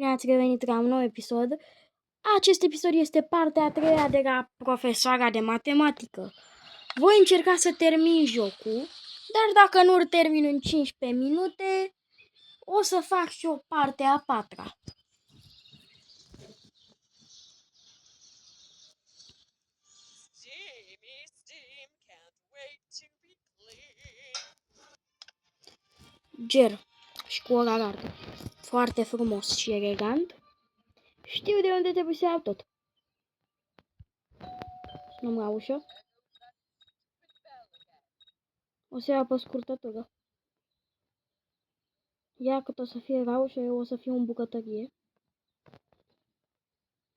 Bine ați revenit la un nou episod. Acest episod este partea a treia de la profesoara de matematică. Voi încerca să termin jocul, dar dacă nu-l termin în 15 minute, o să fac și o parte a patra. Ger și cu ora largă. Foarte frumos și elegant. Știu de unde trebuie să iau tot. Nu-mi la ușă. O să iau pe scurtătură. Ia cât o să fie la ușă, eu o să fiu în bucătărie.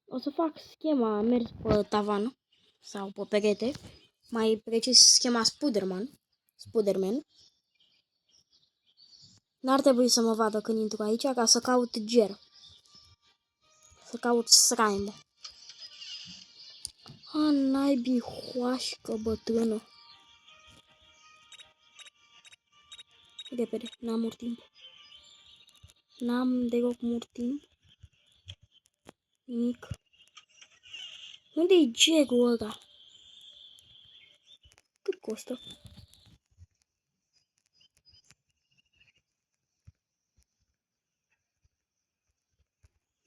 O să fac schema mers pe tavan sau pe perete. Mai precis schema Spiderman. N-ar trebui să mă vadă când intru aici ca să caut ger. Să caut slime. A, naibii hoașcă bătrână. Repede, n-am mult timp. N-am deloc mult timp. Nimic. Unde-i gerul ăla? Cât costă?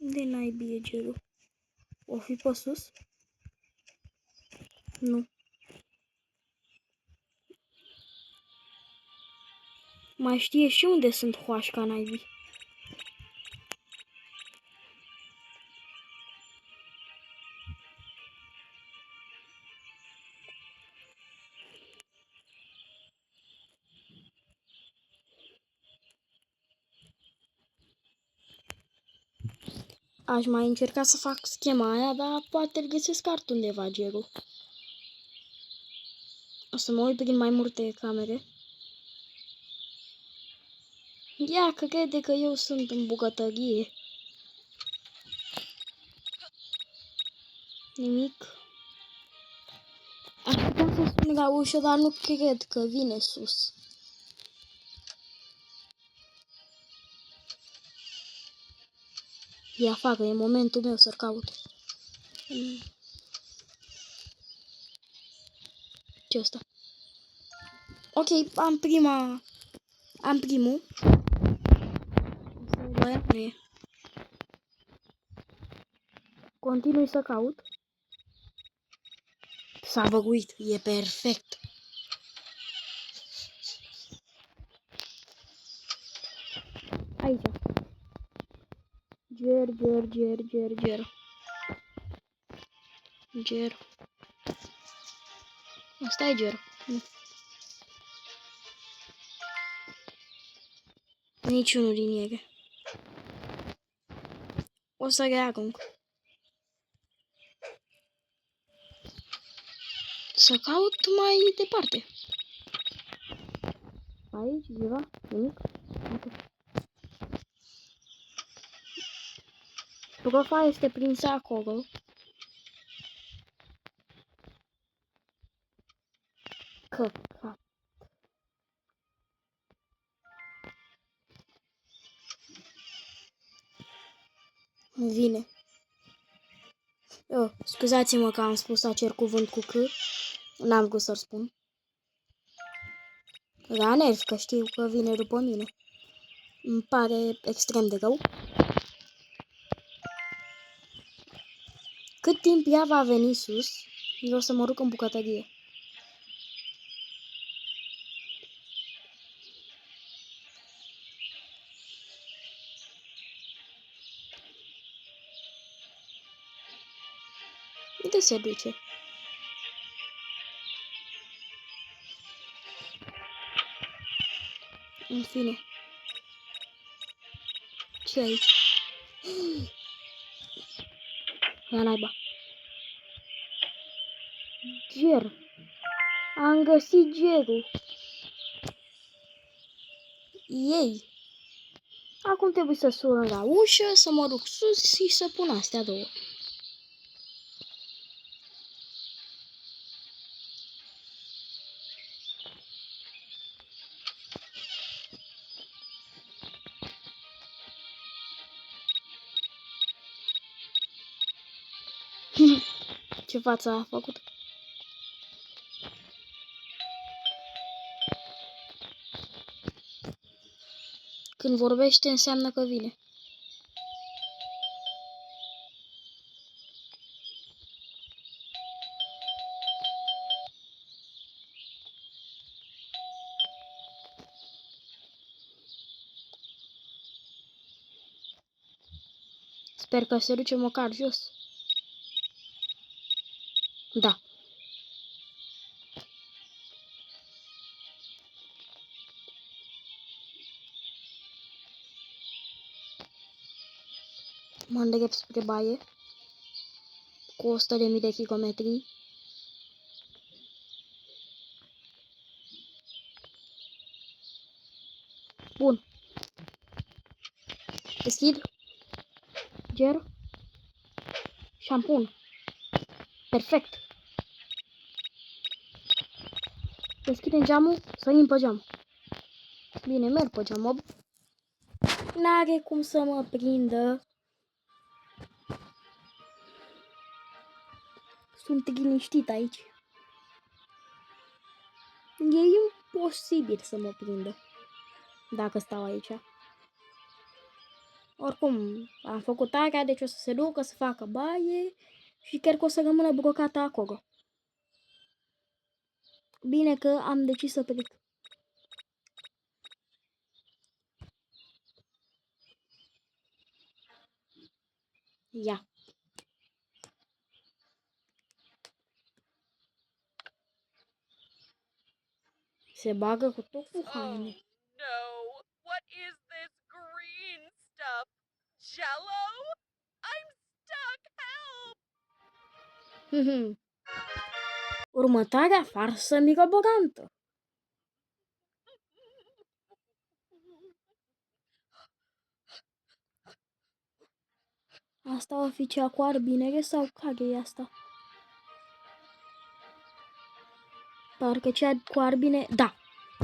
Unde naibii e gerul? O fi pe sus? Nu. Mai știe și unde sunt hoașca naibii. Aș mai încerca să fac schema aia, dar poate îl găsesc altundeva gerul. O să mă uit prin mai multe camere. Ea crede că eu sunt în bucătărie. Nimic. Aș putea să spun la ușă, dar nu cred că vine sus. E afară, e momentul meu să-l caut. Ce ăsta? Ok, am primul. Nu e. Continui să caut. S-a băguit, e perfect. Aici. Ger. Asta e ger. Niciunul din ele. O să le arunc. Să caut mai departe. Aici ceva? Nimic? Atât. Profa este prinsă acolo. Căcat. Vine. Oh, scuzați-mă că am spus acel cuvânt cu C. N-am vrut să-l spun. La nervi, că știu că vine după mine. Îmi pare extrem de rău. Cât timp ea va veni sus, eu o să mă duc în bucătărie. Unde se duce? În fine. Ce aici? Ia naiba. Ger. Am găsit gerul. Ei. Acum trebuie să sun la ușă, să mă duc sus și să pun astea două. Ce față a făcut? Când vorbește înseamnă că vine. Sper că se duce măcar jos. Da. Mă îndrept spre baie. Cu 100.000 de kilometri. Bun. Deschid. Ger. Șampun. Perfect. Deschidem geamul, sărim pe geam. Bine, merg pe geam. N-are cum să mă prindă. Sunt liniștit aici. E imposibil să mă prindă dacă stau aici. Oricum, am făcut area, deci o să se ducă să facă baie și chiar că o să rămână blocată acolo. Bine că am decis să plec. Ia. Se bagă cu tot cu haine. No, what is this green stuff? Jello? I'm stuck, help! Următoarea farsă mirobogantă. Asta o fi cea cu arbinere sau care e asta? Parcă cea cu arbine... Da,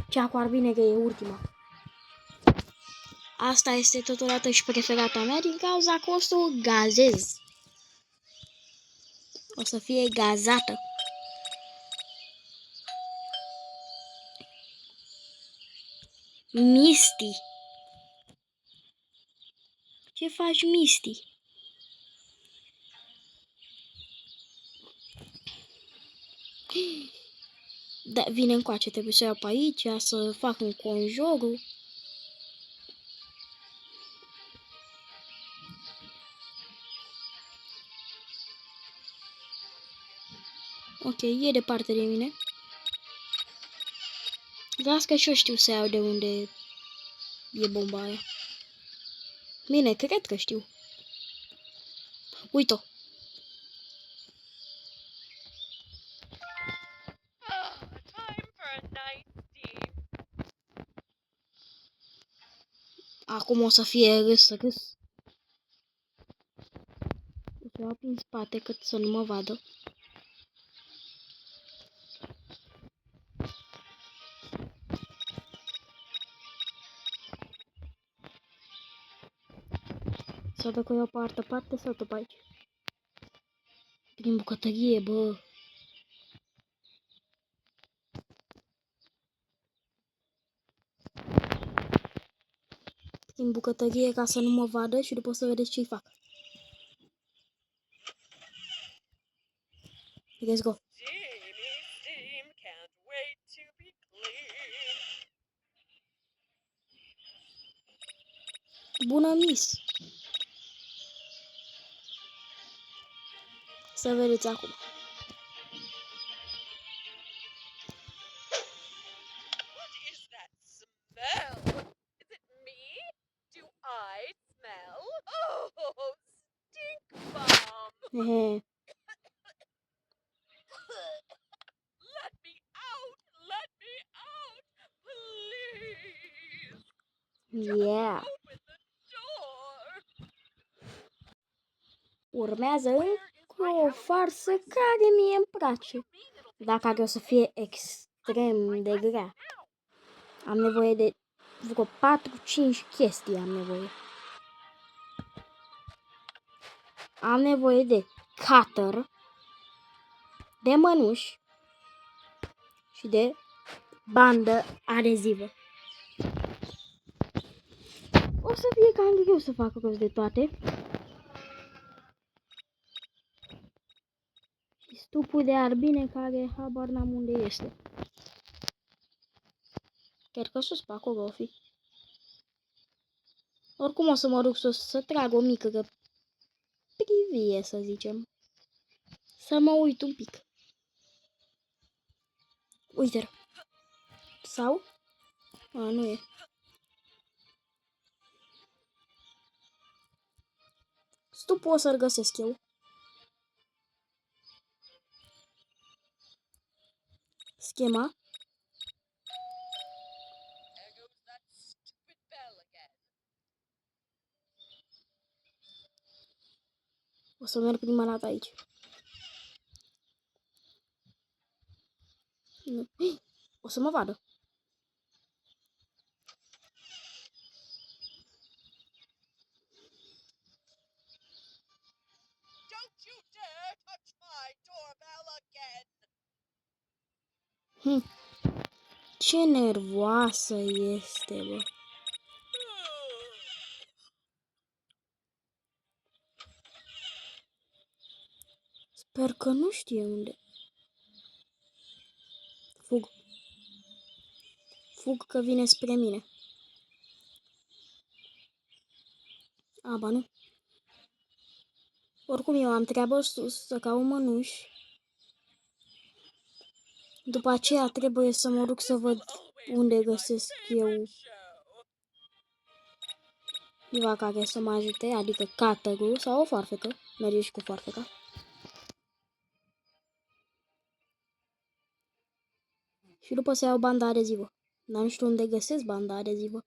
cea cu arbinere e ultima. Asta este totodată și preferata mea din cauza că o să o gazez. O să fie gazată. Misty. Ce faci, Misty? Da, vine încoace, trebuie să iau pe aici, să fac un conjurul. Ok, e departe de mine. Las că și eu știu să iau de unde e bomba aia. Bine, cred că știu. Uite-o. Time for a nice steam. Acum o să fie râs. O să iau prin spate cât să nu mă vadă. Sau dacă o iau pe altă parte sau tot pe aici. Prin bucătărie, bă. Prin bucătărie ca să nu mă vadă și după să vedeți ce-i fac. Let's go. Steamy steam, can't wait to be clean. Bună, Miss. Să vedeți acum. What is that smell? Is it me? Do I smell? Oh, stink bomb! Hehe. Let me out! Let me out! Please! Yeah. Open the door! Urmează încă o farsă care mie îmi place. Dar care o să fie extrem de grea. Am nevoie de vreo 4-5 chestii am nevoie. Am nevoie de cutter. de mănuși și de bandă adezivă. O să fie cam greu să fac rost de toate. Și stupul de arbine care habar n-am unde este. Chiar că sus pe acolo o fi. Oricum o să mă duc să trag o mică privie, să zicem. Să mă uit un pic. Uite-l. Sau? A, nu e. Stupul o să-l găsesc eu. Schema. There goes that stupid bell again. O să merg prima dată aici. Nu. O să mă vadă. Don't you dare touch my doorbell again. Ce nervoasă este, bă. Sper că nu știe unde. Fug. Fug că vine spre mine. A, ba nu. Oricum eu am treabă sus să caut mănuși. După aceea trebuie să mă duc să văd unde găsesc eu ceva care să mă ajute, adică catărul sau o foarfecă. Merge și cu foarfeca. Și după să iau banda adezivă. Dar nu știu unde găsesc banda adezivă.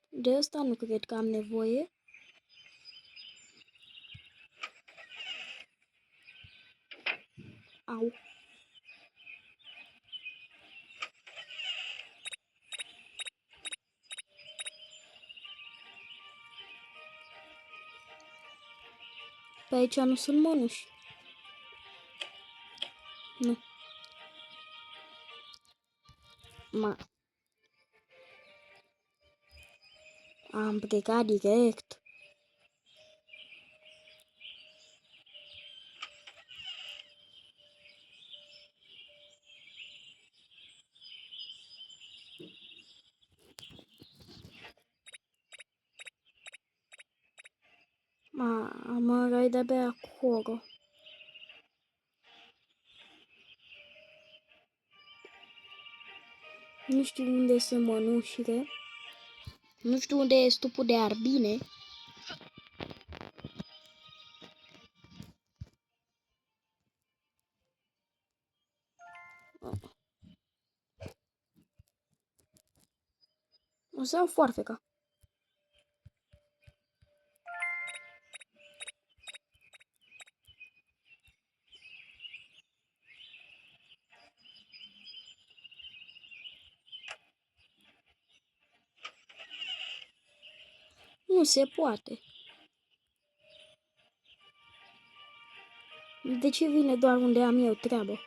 De asta nu cred că am nevoie. Au. Pe aici nu sunt mănuși. Nu. Am plecat direct. Am erai de-abia acolo. Nu știu unde sunt mănușile. Nu știu unde e stupul de arbine. O să iau foarfeca. Nu se poate. De ce vine doar unde am eu treabă?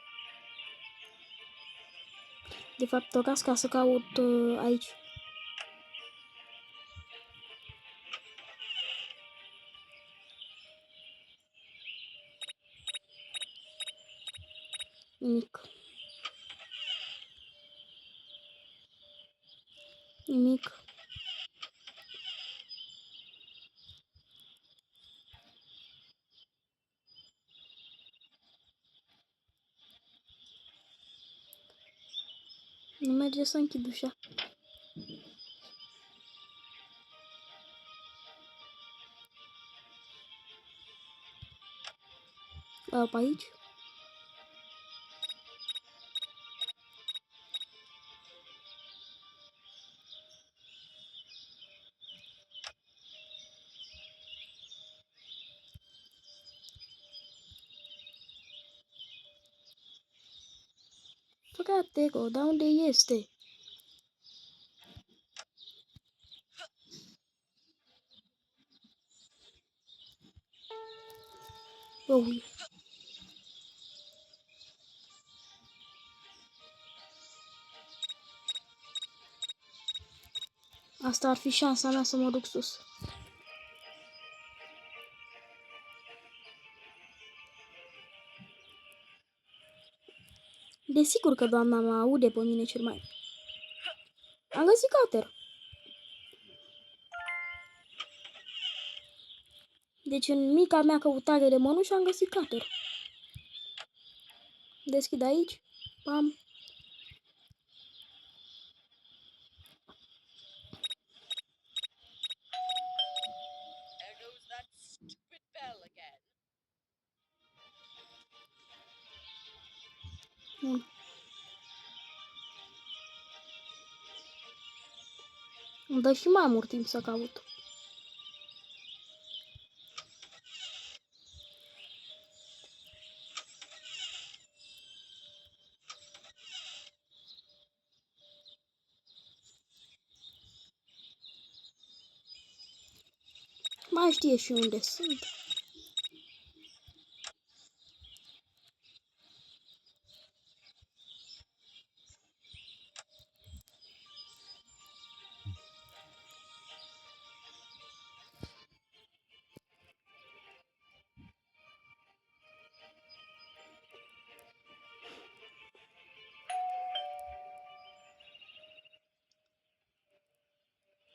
De fapt, o ca să caut aici. Nimic. Nimic. Nu merge să închid ușa. Pe aici. Frate, dar unde este? Ui. Asta ar fi șansa mea să mă duc sus. Desigur că doamna mă aude pe mine cel mai... Am găsit Cater. Deci în mica mea căutare de mănuși am găsit Cater. Deschid aici. Pam. There goes that stupid bell again. Bun. Îmi dă și mai mult timp să caut. Mai știe și unde sunt.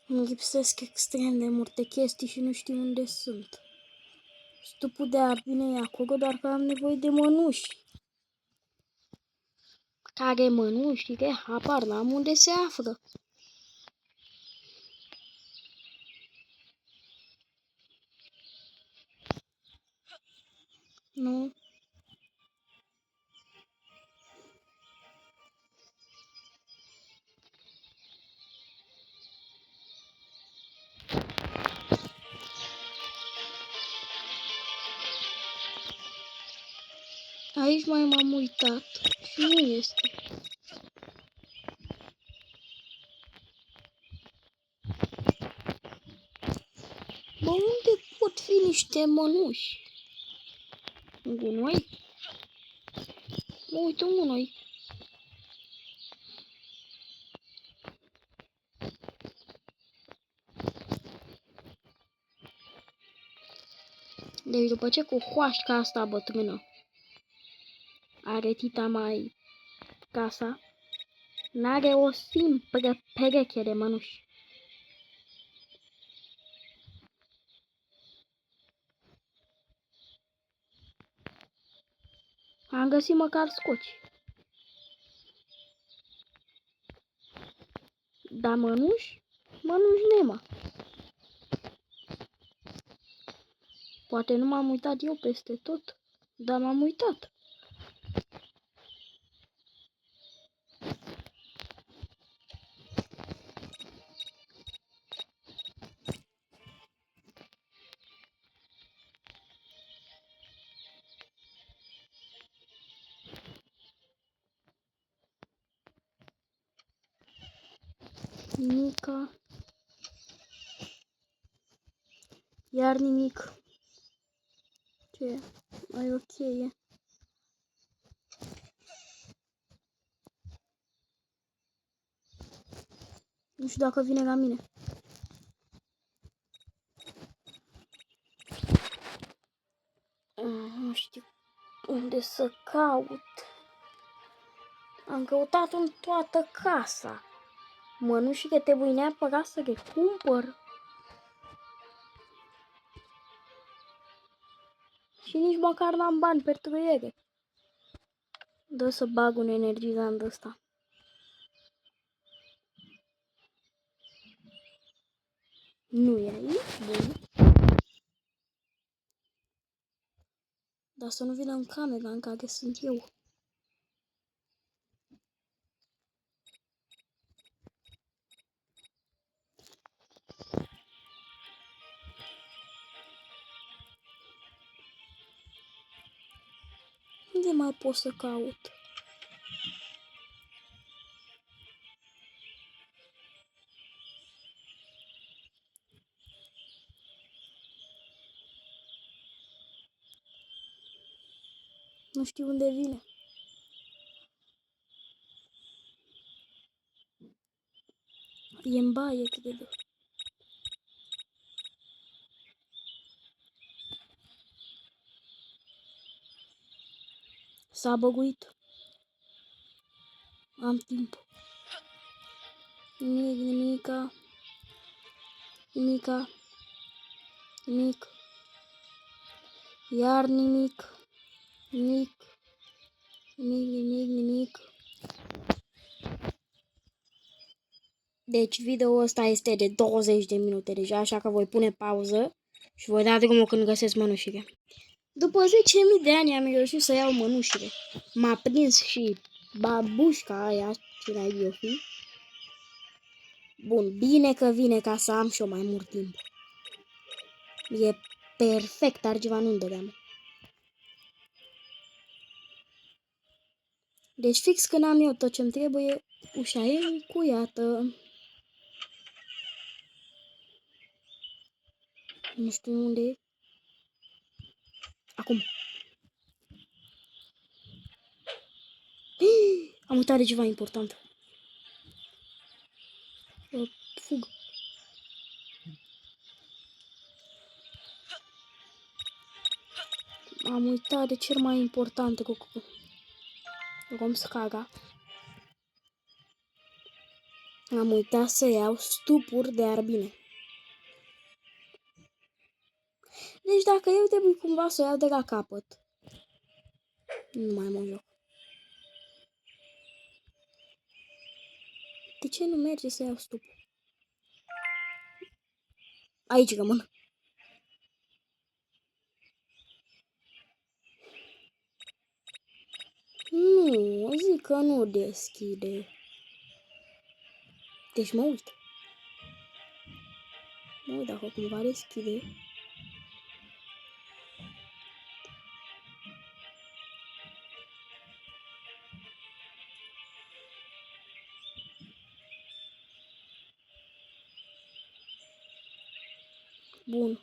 Îmi lipsesc extrem de multe chestii și nu știu unde sunt. Stupul de arbine e acolo, doar că am nevoie de mănuși. Care mănuși? De habar n-am unde se află. Nu. Aici mai m-am uitat și nu este. Bă, unde pot fi niște mănuși? În gunoi? Mă uit în gunoi. Deci după ce cu hoașca asta bătrână are tita mai casa, n-are o simplă pereche de mănuși. Am găsit măcar scoci. Dar mănuși? Mănuși nema. Poate nu m-am uitat eu peste tot, dar m-am uitat. Nimica. Iar nimic. Ce? Mai ok e. Nu știu dacă vine la mine. Nu știu unde să caut. Am căutat în toată casa. Mănușile trebuie neapărat să le cumpăr. Și nici măcar n-am bani pentru ele. Dă să bag un energizant ăsta. Nu e aici? Bun. Dar să nu vină în camera în care sunt eu. Unde mai pot să caut? Nu știu unde vine. E în baie, cred. S-a băguit. Am timp. Nimica. Nimic. Iar nimic. Nimic. Deci video ăsta este de 20 de minute deja, așa că voi pune pauză și voi da drumul când găsesc mănușile. După 10.000 de ani am reușit să iau mănușile. M-a prins și babușca aia, ce n-ai fi. Bun, bine că vine ca să am și eu mai mult timp. E perfect, altceva nu-mi dădeam. Deci fix când am eu tot ce-mi trebuie, ușa e încuiată. Nu știu unde e. Acum. Am uitat de ceva important. Fug. Am uitat de cel mai important lucru. Vom scaga. Am uitat să iau stupuri de arbine. Deci dacă eu trebuie cumva să o iau de la capăt, nu mai mă joc. De ce nu merge să iau stupuri? Aici rămân. Nu, zic că nu deschide. Deci mă uit. Mă uit dacă cumva deschide. Bun.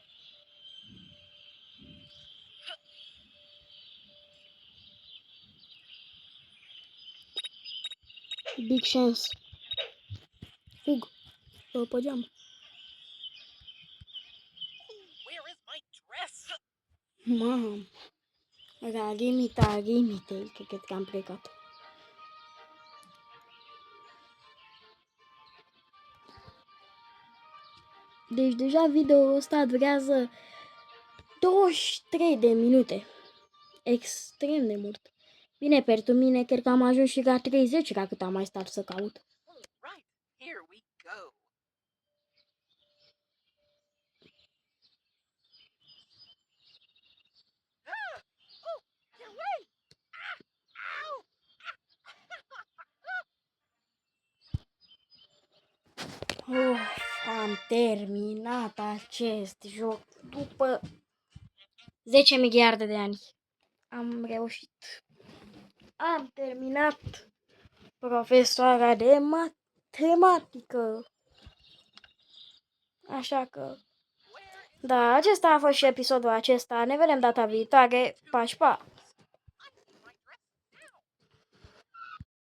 Big chance. Fug. Pe geam. Where is my dress? Mam. La limite, cred că am plecat. Deci deja video-ul ăsta durează 23 de minute. Extrem de mult. Bine, pentru mine, cred că am ajuns și la 30 la cât am mai stat să caut. Right, here we go. Oh, get away! Ow! Am terminat acest joc după 10 miliarde de ani. Am reușit. Am terminat profesoara de matematică. Așa că, da, acesta a fost și episodul acesta. Ne vedem data viitoare. Pa, pa!